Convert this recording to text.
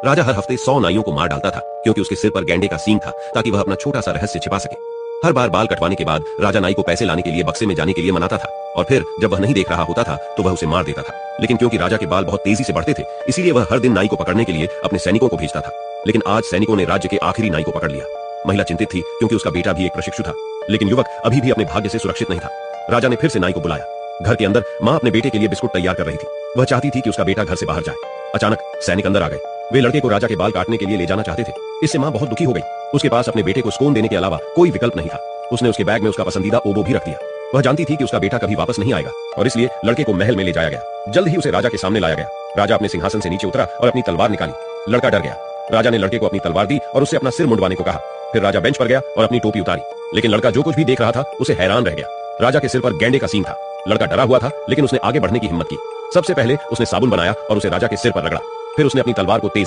राजा हर हफ्ते 100 नाइयों को मार डालता था क्योंकि उसके सिर पर गैंडे का सींग था ताकि वह अपना छोटा सा रहस्य छिपा सके। हर बार बाल कटवाने के बाद राजा नाई को पैसे लाने के लिए बक्से में जाने के लिए मनाता था और फिर जब वह नहीं देख रहा होता था तो वह उसे मार देता था। लेकिन क्योंकि राजा के बाल बहुत तेजी से बढ़ते थे इसीलिए वह हर दिन नाई को पकड़ने के लिए अपने सैनिकों को भेजता था। लेकिन आज सैनिकों ने राज्य के आखिरी नाई को पकड़ लिया। महिला चिंतित थी क्योंकि उसका बेटा भी एक प्रशिक्षु था, लेकिन युवक अभी भी अपने भाग्य से सुरक्षित नहीं था। राजा ने फिर से नाई को बुलाया। घर के अंदर माँ अपने बेटे के लिए बिस्कुट तैयार कर रही थी। वह चाहती थी कि उसका बेटा घर से बाहर जाए। अचानक सैनिक अंदर आ गए। वे लड़के को राजा के बाल काटने के लिए ले जाना चाहते थे। इससे माँ बहुत दुखी हो गई। उसके पास अपने बेटे को स्कोन देने के अलावा कोई विकल्प नहीं था। उसने उसके बैग में उसका पसंदीदा ओबो भी रख दिया। वह जानती थी कि उसका बेटा कभी वापस नहीं आएगा और इसलिए लड़के को महल में ले जाया गया। जल्द ही उसे राजा के सामने लाया गया। राजा अपने सिंहासन से नीचे उतरा और अपनी तलवार निकाली। लड़का डर गया। राजा ने लड़के को अपनी तलवार दी और उससे अपना सिर मुंडवाने को कहा। फिर राजा बेंच पर गया और अपनी टोपी उतारी, लेकिन लड़का जो कुछ भी देख रहा था उसे हैरान रह गया। राजा के सिर पर गैंडे का सींग था। लड़का डरा हुआ था लेकिन उसने आगे बढ़ने की हिम्मत की। सबसे पहले उसने साबुन बनाया और उसे राजा के सिर पर रगड़ा। फिर उसने अपनी तलवार को तेज